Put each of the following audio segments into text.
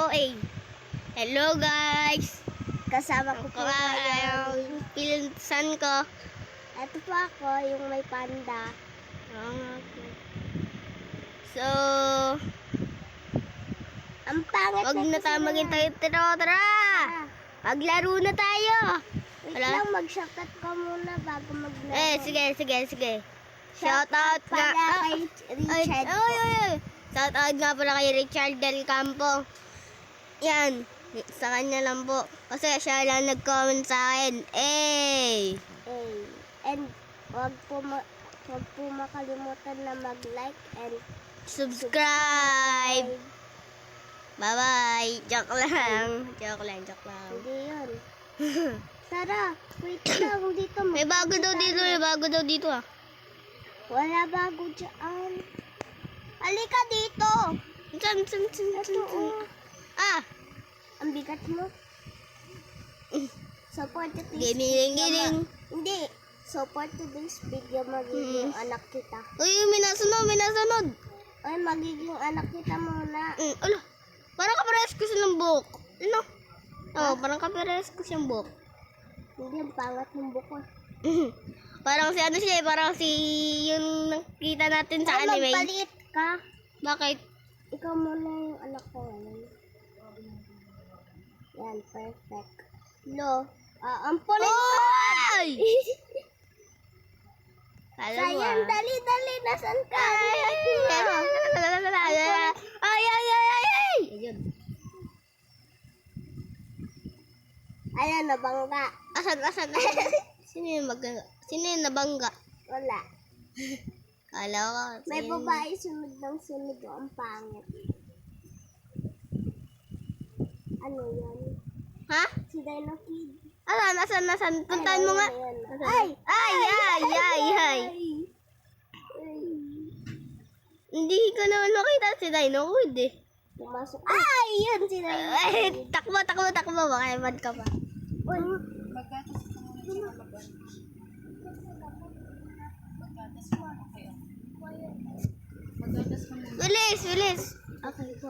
OA. Hello guys! Kasama ko po ngayon. Ang pinsan ko. Ito po ako, yung may panda. Okay. So, Ang pangit wag na tayo maghintay. Tara! Maglaro na tayo! Wait Wala? lang, mag-shoutout ka muna bago maglaro. Sige. Shoutout nga. Para kay Richard. Shoutout nga pala kay Richard Del Campo. Yan. Sa kanya lang po. Kasi siya lang nag-comment sa akin. And wag po makalimutan na mag-like and Subscribe! Bye-bye! Joke lang. hindi yun. Tara, wait lang dito. May bago daw dito ah. Wala bago dyan. Halika dito. Ito oh. Ah! Ang bigat mo. Support to this Giling. Hindi. Support to this video, magiging anak kita. Uy, may nasunod. Ay, magiging anak kita muna. Ala, parang kapares ko silang buhok. Ano? Oo, parang kapares ko siyang buhok. Hindi, ang pangat ng buko. Parang si ano siya, parang si yung nakita natin sa anime. Magpalit ka. Bakit? Ikaw muna yung anak ko. Yan, perfect. No. Ang pulit ko. Oy! Alam mo Sayang, ah. dali. Nasaan ka? Ay! Ayun. Ayan, nabangga. Asan? Sino yung nabangga? Wala. Kala ko. May babae sunod ng sunod. Ang pangit. Ano yan? Ha? Si Dino Kid. Asan? Puntahan mo nga. Ay! Hindi ko naman makita si Dino Wood eh. Pumasok. Ay! Yan si Dino Ay, takbo. Baka mad ka pa. Uy! Bilis. Okay po.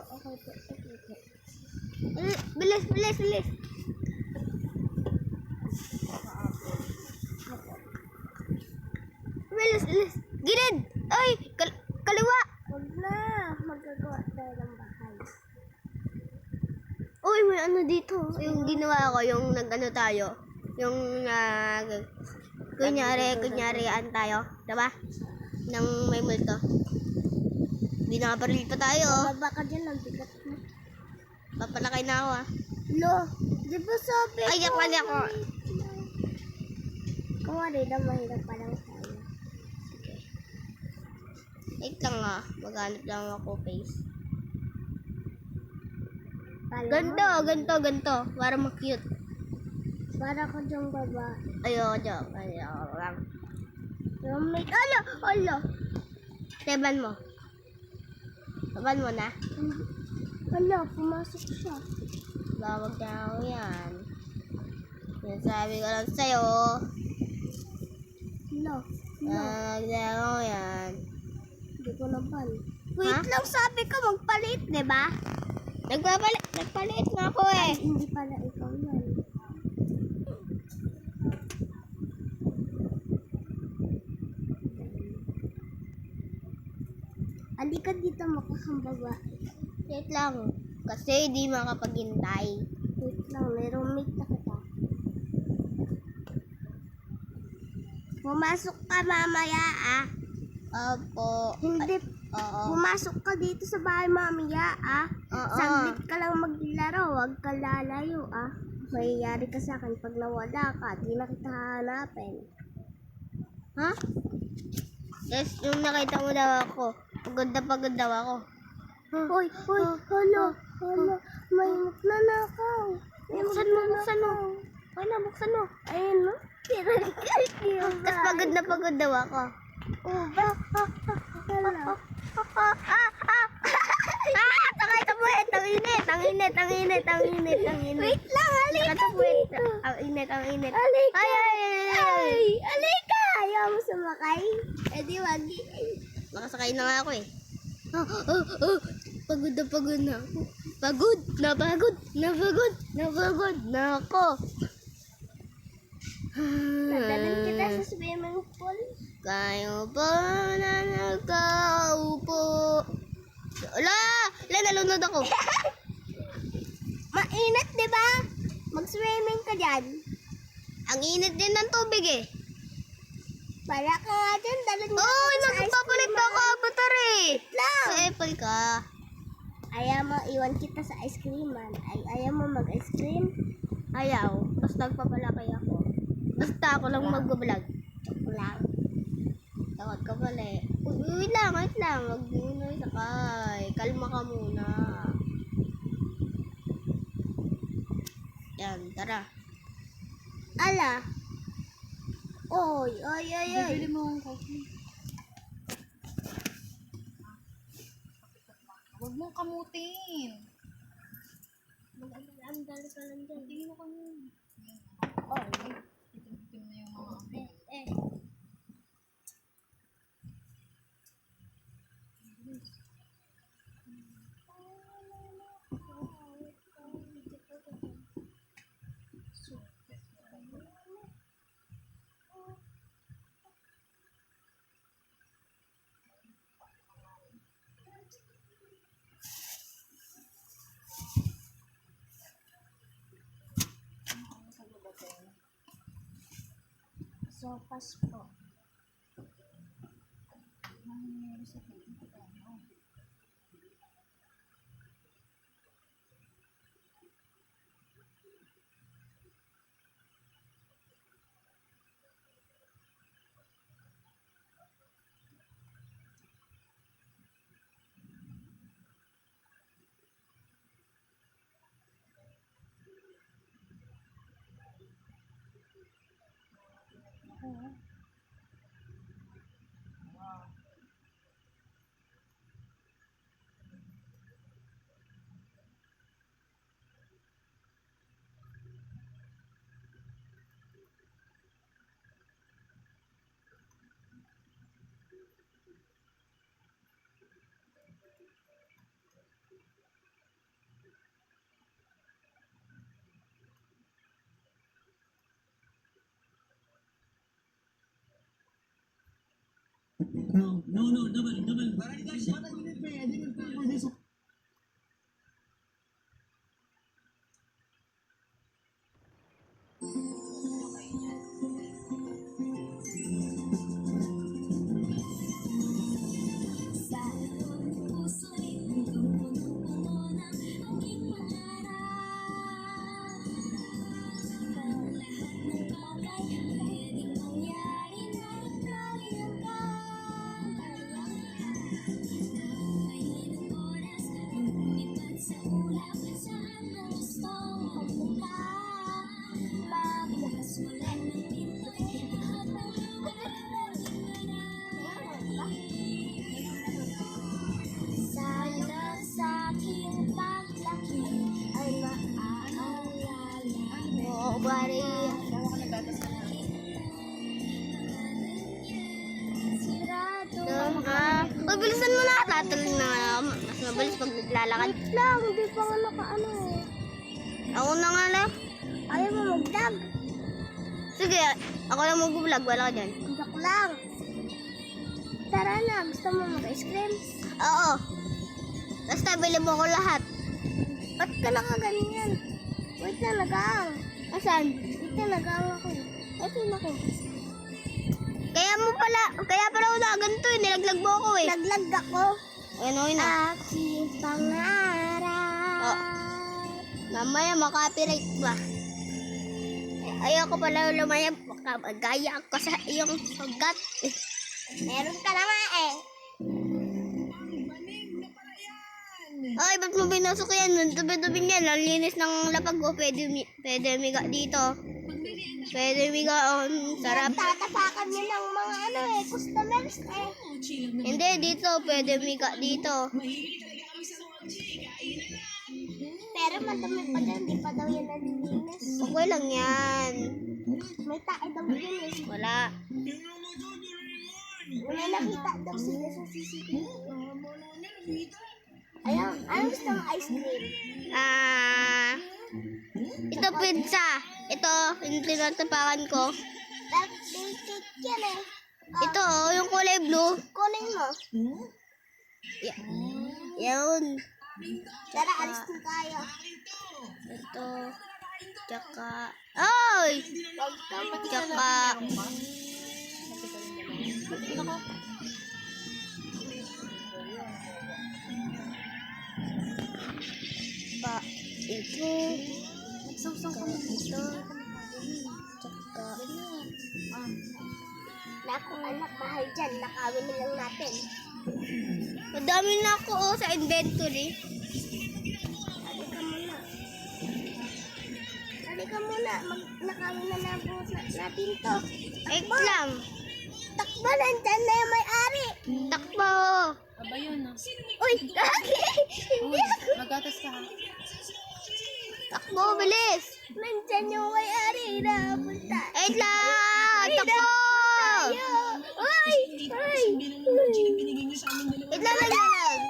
Bilis. Bilis. Gilid! Ay! Kaliwa! Huwag na. Magagawa tayo ng bahay. Uy, may ano dito. Yung ginawa ko, yung nag-ano tayo. Yung, kunyarian tayo. Diba? Nang may multo. Hindi nakaparil pa tayo. Baba ka dyan. Ang bigat mo. Papalakay na ako ah. Lo! Di ba sabi ko? Ay, ako. Kung ano na mahirap pa lang tayo. Wait lang ah. Maghanap lang ako face. Ganto. Para mag-cute. Para ko dyan baba. Ayoko lang. Roommate. Ala! Teban mo na. Ala, pumasok siya. Bawag na ako yan. Sinasabi ko lang sa'yo. Ala. Bawag na ako yan. Hindi ko naman. Wait lang, sabi ko magpalit, di ba? Nagpalit nga ako eh. Ay, hindi pala ikaw yan. Halika dito makakambaba. Wait lang. Kasi di makapaghintay. Wait lang, may roommate na kita. Pumasok ka mamaya ah. Opo. Hindi, Oo. pumasok ka dito sa bahay mamaya ah. Oo. Saglit ka lang maglaro, huwag ka lalayo ah. Mayayari ka sa akin pag nawala ka, di na kita hahanapin. Ha? Yes, yung nakita mo daw ako. Pagod daw ako. Hoy, hala, may magnanakaw. Buksan mo. Buksan mo. Ayun no? Tapos pagod daw ako. Oh, ba? Hala. Ang init. Wait lang, halika dito. Ang init. Halika. Ay. Halika. Ayaw mo sumakay? Eh di wag. Nakasakay na nga ako eh. Pagod na ako. Pagod na ako. Dadalhin kita sa swimming pool. Kayo ba na nagkaupo? Ala! Nalunod ako. Mainit, di ba? Mag-swimming ka dyan. Ang init din ng tubig eh. Para ka nga dyan, dalhin mo Oh, ako sa ice nagpapalit cream. na ako avatar eh. Lang. Sa Apple ka. Ayaw mo, iwan kita sa ice cream, man. Ayaw mo mag-ice cream? Ayaw. Basta nagpapalaki ako. Basta ako lang mag-vlog. Lang. Takot ka pala eh. Wait lang. Wag muna sakay. Kalma ka muna. Yan, tara. Ala. Oy. Bibili mo ang coffee. Huwag mong kamutin. Andal ka lang dyan. Tingin mo kami. Oy. Itim-itim na yung mga Sopas po. No, double. Sana sa aking paglaki ay maaalala mo, bari. Bawa ka nagatas ka na. Sirado. Bilisan mo na. Tataling na nga. Mas mabilis pag naglalakad. Lang, hindi pa nga nakaano eh. Ako na nga lang. Ayaw mo mag-vlog. Sige, ako lang mag-vlog. Wala ka dyan. Joke lang. Tara na, gusto mo mag-ice cream? Oo. Basta bili mo ko lahat. Ba't ka nakaganyan? Wait na, nag-aang. Asan? Wait na, nag-aang ako. Ito na ako. Kaya pala ako nakaganto eh. Nilaglag mo ako eh. Naglag ako. Ano yun ah? Aking pangarap. Oh. Mamaya makapiright ba? Ayoko pala lumayab. Gaya ako sa iyong sugat. Meron ka naman eh. Ay, ba't mo binasok yan? Tubi-tubi niyan. Nalinis ng lapag ko. Pwede miga dito. Pwede miga. Sarap. Tatapakan niyo ng mga ano eh, customers eh. Hindi, dito. Pwede miga dito. Pero madami pa dyan, di pa daw yan nalilinis. Okay lang yan. May tae daw yun eh. Wala. Wala nakita daw sila sa CCTV. Anong gusto mong ice cream? Ito pizza. Ito, yung tinatapakan ko. Birthday cake yan eh. Ito, yung kulay blue. Kunin mo. Yun. Tara, alis na tayo. Ito. Tsaka, ay! Huwag ka Tsaka, ito. Nagsawsaw ka mo. Ito. Tsaka, Naku, anak, mahal dyan. Nakawin na lang natin. madami na ako sa inventory. Halika muna. Halika muna. Nakawin na lang po natin to. Wait lang. Takbo, nandyan na yung may-ari. Takbo. Aba yun, no? Uy, gagi. Uy, magatas ka ha. Takbo, bilis. Nandyan yung may-ari. Inapunta. Wait lang. Takbo. Tayo. Uy, uy. Wait lang, wait lang.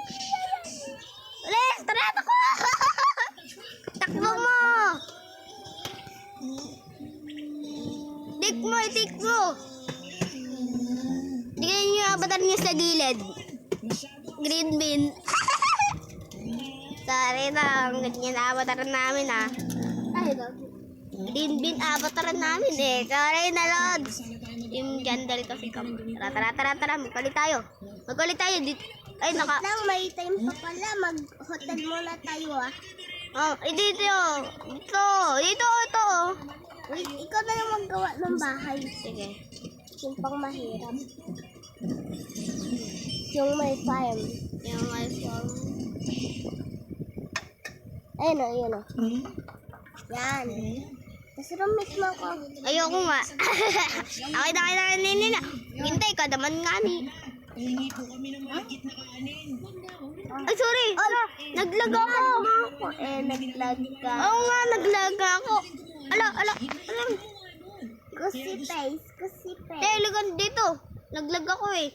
Bilis, tara, takbo. Takbo mo. Itik mo. Tingnan niyo yung avatar niya sa gilid. Green bean. Sorry na, ganyan na avatar namin ah. Ay, gagi. Green bean avatar namin eh. Sorry na, Lods. Yung jandal kasi kami. Tara. Magkulit tayo. Ay, naka... Lang, may time pa pala. Mag-hotel muna tayo ah. Oh, dito. Ito. Wait, ikaw na lang maggawa ng bahay. Sige. Yung pang mahirap. Yung may farm. Yung iPhone. Ayun o, yun o. Yan. Tapos rumit mo ako. Ayoko nga. Okay na, Nina. Hintay ka naman nga ni. Ay, sorry. Naglag ako. Naglag ka. Oo nga, naglag ako. Ala. Kusi face. Ligan dito. Naglag ako eh.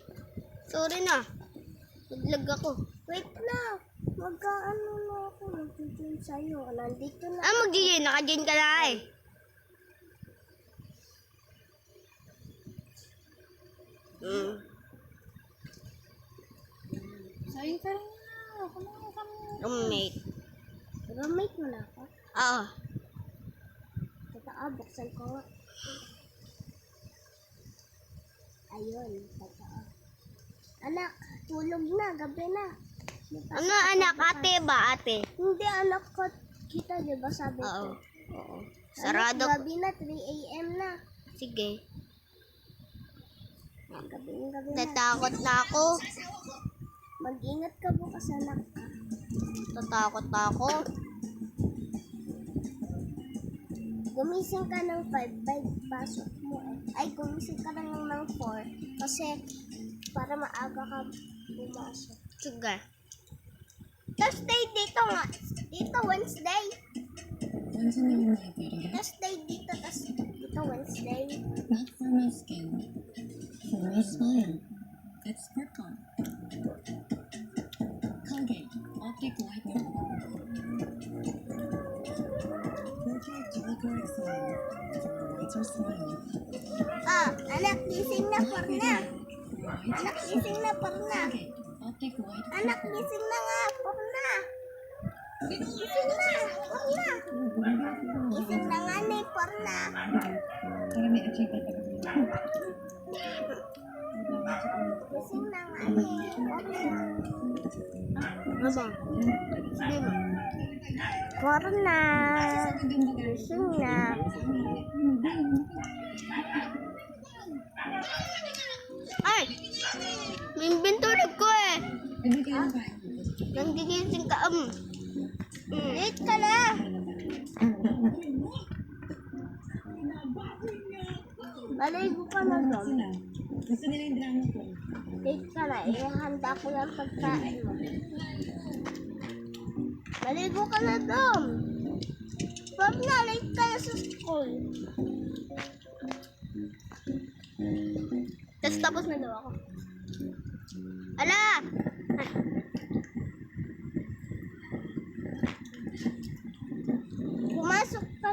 Sorry na. Naglag ako. Wait na. Mag-ano na ako. Mag-join sa'yo. Nandito na. Mag-join. Naka-join ka na eh. Sayang ka rin na. Kumain ka mo. Roommate. Roommate mo na ako. Oo. Totoo, buksan ko nga. Ayun, totoo. Anak, tulog na. Gabi na. Ano anak? Ate ba? Ate? Hindi, anak ko. Kita, di ba sabi ko? Oo. Sarado. Anak, gabi na, 3 a.m. na. Sige. Gabi na. Natakot na ako. Mag-ingat ka bukas, anak. Natakot na ako. Gumising ka ng 5 pasok mo eh. Ay, gumising ka lang ng 4. Kasi, para maaga ka pumasok. Sige. Thursday dito nga. Dito, Wednesday. Wednesday naman nakikita. Thursday dito, tas dito, Wednesday. Not for my skin. For my smile. It's Purcon. Colgate. Optic Whitening. Perfect Color Smile. For a whiter smile. Anak, gising na, porna. White. Anak, gising na, porna. Colgate. Optic White. Anak, gising na nga, porna. Gising na, porna. Gising na nga ni, porna. Para may achieve ka. Gising na nga ni, porna. Ano? Porna. Gising na. Ay! May inventory ko eh. Bibigyan ka. Nang gigising ka. Late ka na. Maligo ka na doon. Gusto nila yung drama ko. Late ka na. Ihanda ko yung pagkain mo. Maligo ka na doon. Pag na, late ka na sa school. Tapos na daw ako. Ala!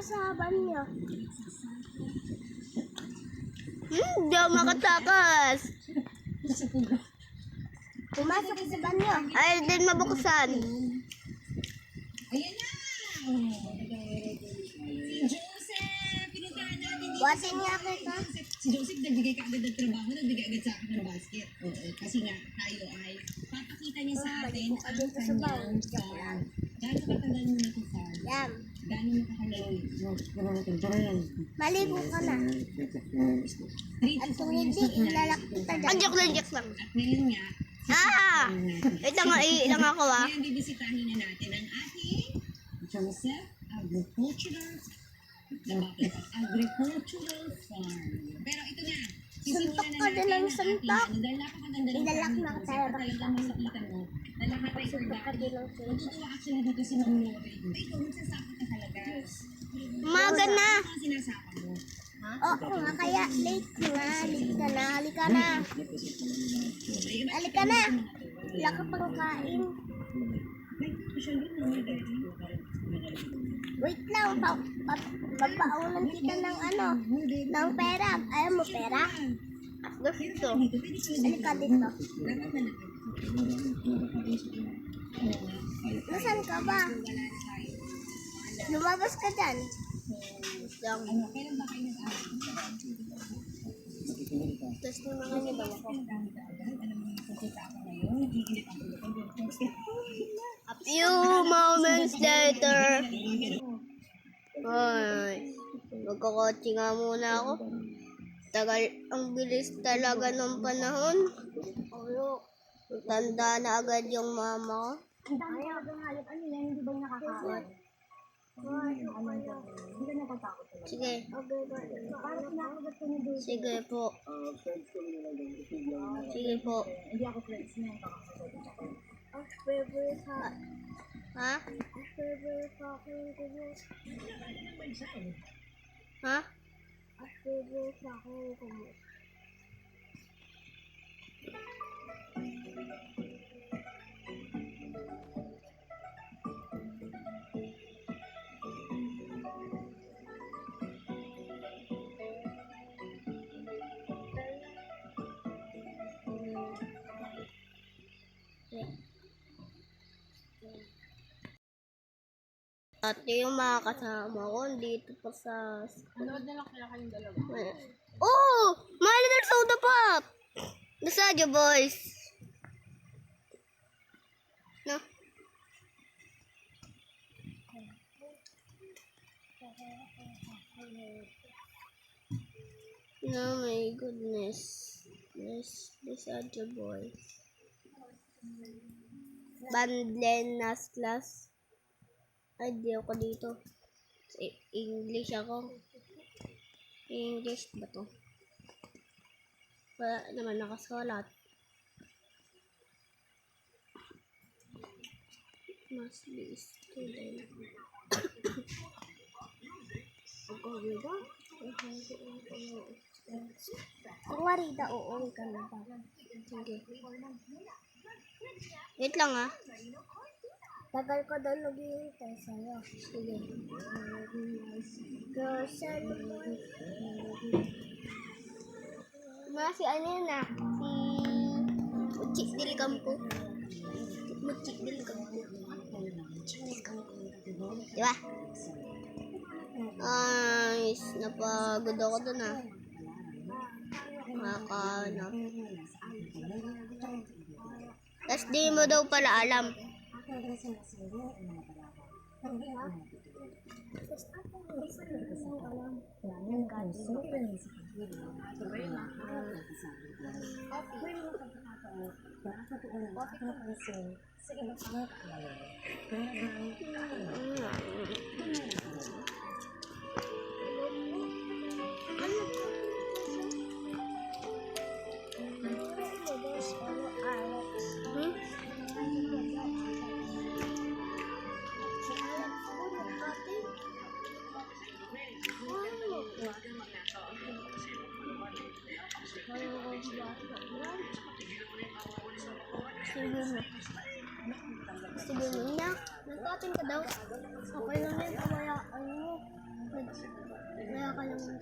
sa banyo. Hindi ako makatakas. Pumasok sa banyo. Ay, din mabuksan. Ayan na! Joseph! Pinuntahan natin dito. Buhatin niya kita. Si Joseph nagbigay ka agad ng trabaho, nagbigay agad sa akin ng basket. Oo, kasi nga tayo ay papakita niya sa atin ang kanyang farm. Gano'ng katagal mo na ito farm? Yan. Gano'ng katagal? Maligo ka na. 3 At to 4 kung years hindi, na ina. ilalak kita dyan. Joke lang, joke lang. At ngayon nga, Ito nga, ilang ako ah. ngayon bibisitahin na natin ang ating Joseph Agricultural Farm. Pero ito na, Suntok sisimulan ka na din natin ng ang suntok. ating dahil napakaganda ng Ilalak farm na nito, tayo. talagang makikita mo na lahat ay Suntok ka din ng suntok. Natutuwa actually dito si Ma'am Lori. Ikaw, magsasapa ka talaga. Umaga na. Ano ang sinasapa mo? Oo nga, kaya late na. Halika na, halika na. Halika na. Wala ka pang kain. Wait lang, papaunan kita ng ano, ng pera. Ayaw mo pera? Gusto. Halika dito. Nasaan ka ba? Lumabas ka dyan. Lang. Kailan ba kayo nag-aaral? Tapos naman niya ba ako? A few moments later. Ay, magkakotse nga muna ako. Tagal, ang bilis talaga ng panahon. Tanda na agad yung mama ko. Sige. Sige po. Sige po. Ha? Ha? At yung mga kasama ko dito pa sa Nanood na lang kaya kayong dalawa. Oh! My Little Soda Pop! Nasadyo, boys. No? No, my goodness. Yes, Nasadyo, boys. Bandlenas class. Ay, di ako dito. English ako. English ba to? Wala naman nakasulat. Must be student. Kung warida, uuwi ka na ba? Sige. Wait lang ah. Tagal ko daw naghihintay sa'yo. Sige. Girl, Si ano yun ah? Si Muchik del Campo. Muchik del Campo. Diba? Ay, napagod ako dun ah. Ano. Tapos di mo daw pala alam. Sige mo na. Nagkatin ka daw. Okay lang yan. Kamayaan mo. Kaya ka lang.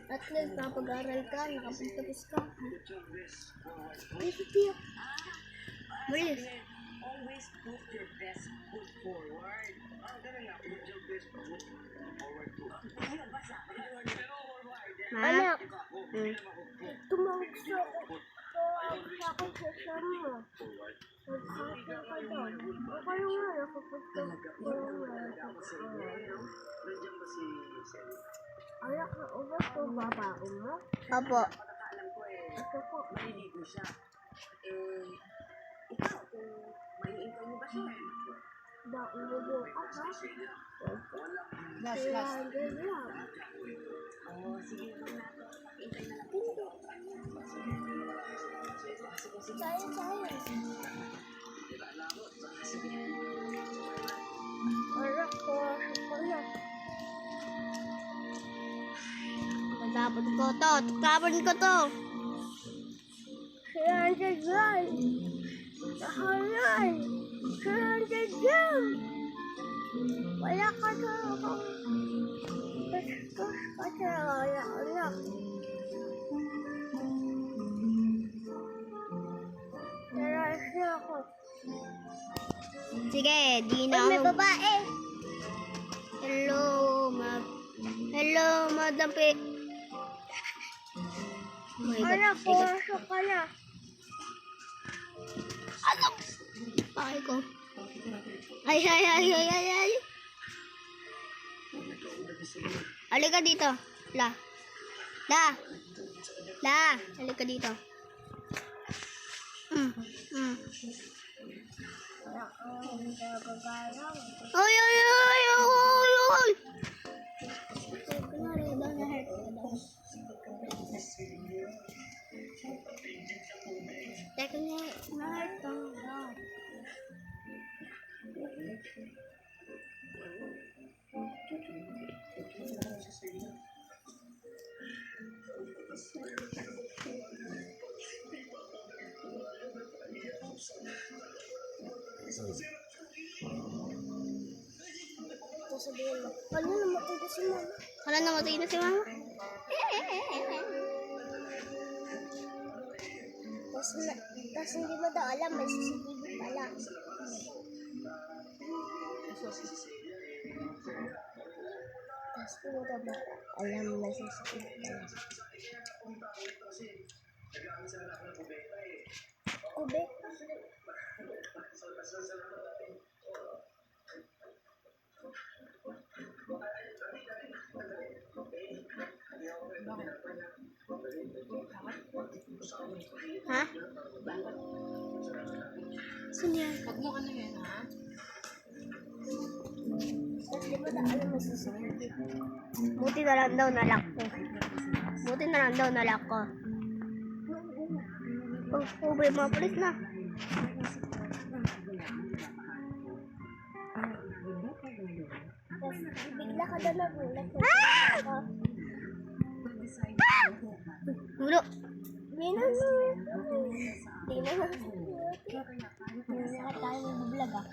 At least, nakapag-aral ka, nakapagtapos ka. Tiyo. Bilis. Always put your best foot forward. Ha? Anak, Hmm. tumawag sa ako. Tumawag sa ako sa siyam mo. Nagkakita ka doon. O kayo nga, nakapagtapos ko nga. Anak, naubos ko babaon mo? Opo. Pagkakaalam ko Ito po. maliligo siya. Ikaw, kung maiintay mo ba siya? Baon mo bukas, ha? Last. 300 lang. Sige, hintay na lang. Sayang. Anak ko, ako na. Tatapon ko to. Tatapon ko to. 300 yan. Nahalan. 300 yan. Wala ka na ako. Tapos kasi wala anak. Narasi ako. Sige, di na Ay, may ako. babae. Hello, Madam P. Oh my God. Anak, pumasok ka na. Ano? Bakit ko? Ay. Halika dito. La. Halika dito. Anak, hindi ka babayang. Oy. Kunwari, daw na-hurt ka daw. Teka nga, Na-hurt ka daw. Ito sabihin mo, ano namatay ko si mama? wala namatay na si mama. Tapos hindi mo daw alam, may CCTV pala. Tapos hindi mo daw ba alam, may CCTV pala. Kube? Ha? Saan yan? Huwag mo ano yan, ha? Tapos hindi mo daw alam, may CCTV. Buti na lang daw nalak ko. May mga pulis na. Tapos bigla ka daw nagulat. Mulo. Hindi na tayo mag-vlog ah.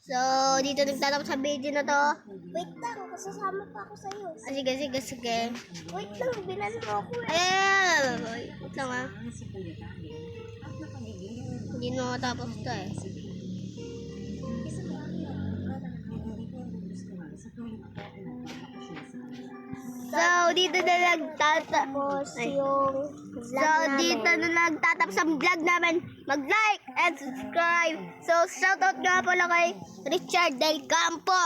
So, dito nagtatapos sa video na to. Wait lang, kasasama pa ako sa'yo. Sige. Wait lang, bilan mo ako eh. Wait lang ah. Hindi na matapos to eh. So, dito na nagtatapos. Dito na nagtatapos ang vlog namin. Mag-like and subscribe. So, shoutout nga pala kay Richard Del Campo.